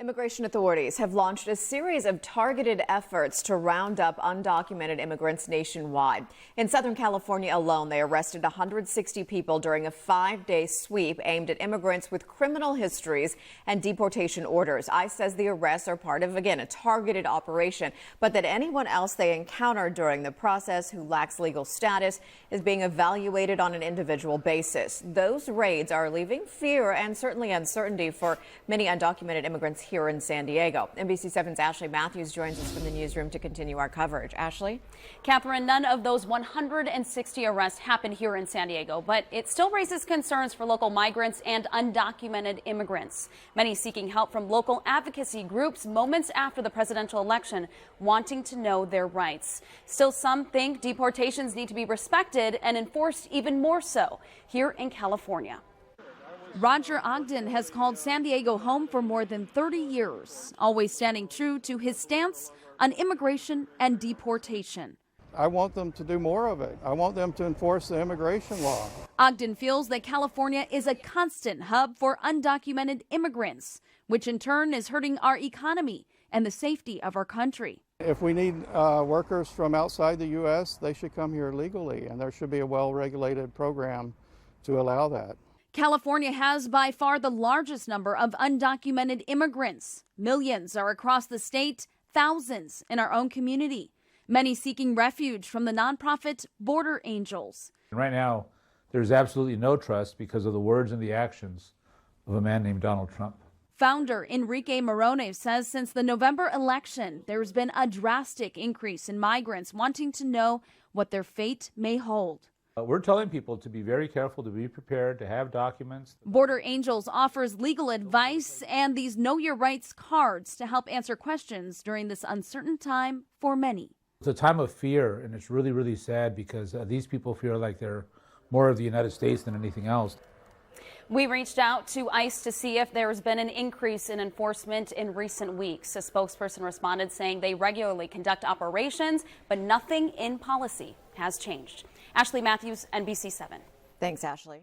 Immigration authorities have launched a series of targeted efforts to round up undocumented immigrants nationwide. In Southern California alone, they arrested 160 people during a 5-day sweep aimed at immigrants with criminal histories and deportation orders. ICE says the arrests are part of, again, a targeted operation, but that anyone else they encounter during the process who lacks legal status is being evaluated on an individual basis. Those raids are leaving fear and certainly uncertainty for many undocumented immigrants here in San Diego. NBC7's Ashley Matthews joins us from the newsroom to continue our coverage. Ashley? Catherine, none of those 160 arrests happened here in San Diego, but it still raises concerns for local migrants and undocumented immigrants. Many seeking help from local advocacy groups moments after the presidential election, wanting to know their rights. Still, some think deportations need to be respected and enforced even more so here in California. Roger Ogden has called San Diego home for more than 30 years, always standing true to his stance on immigration and deportation. I want them to do more of it. I want them to enforce the immigration law. Ogden feels that California is a constant hub for undocumented immigrants, which in turn is hurting our economy and the safety of our country. If we need workers from outside the U.S., they should come here legally, and there should be a well-regulated program to allow that. California has by far the largest number of undocumented immigrants. Millions are across the state, thousands in our own community, many seeking refuge from the nonprofit Border Angels. Right now, there's absolutely no trust because of the words and the actions of a man named Donald Trump. Founder Enrique Morones says since the November election, there's been a drastic increase in migrants wanting to know what their fate may hold. We're telling people to be very careful, to be prepared, to have documents. Border Angels offers legal advice and these Know Your Rights cards to help answer questions during this uncertain time for many. It's a time of fear, and it's really, really sad because these people feel like they're more of the United States than anything else. We reached out to ICE to see if there's been an increase in enforcement in recent weeks. A spokesperson responded saying they regularly conduct operations, but nothing in policy has changed. Ashley Matthews, NBC7. Thanks, Ashley.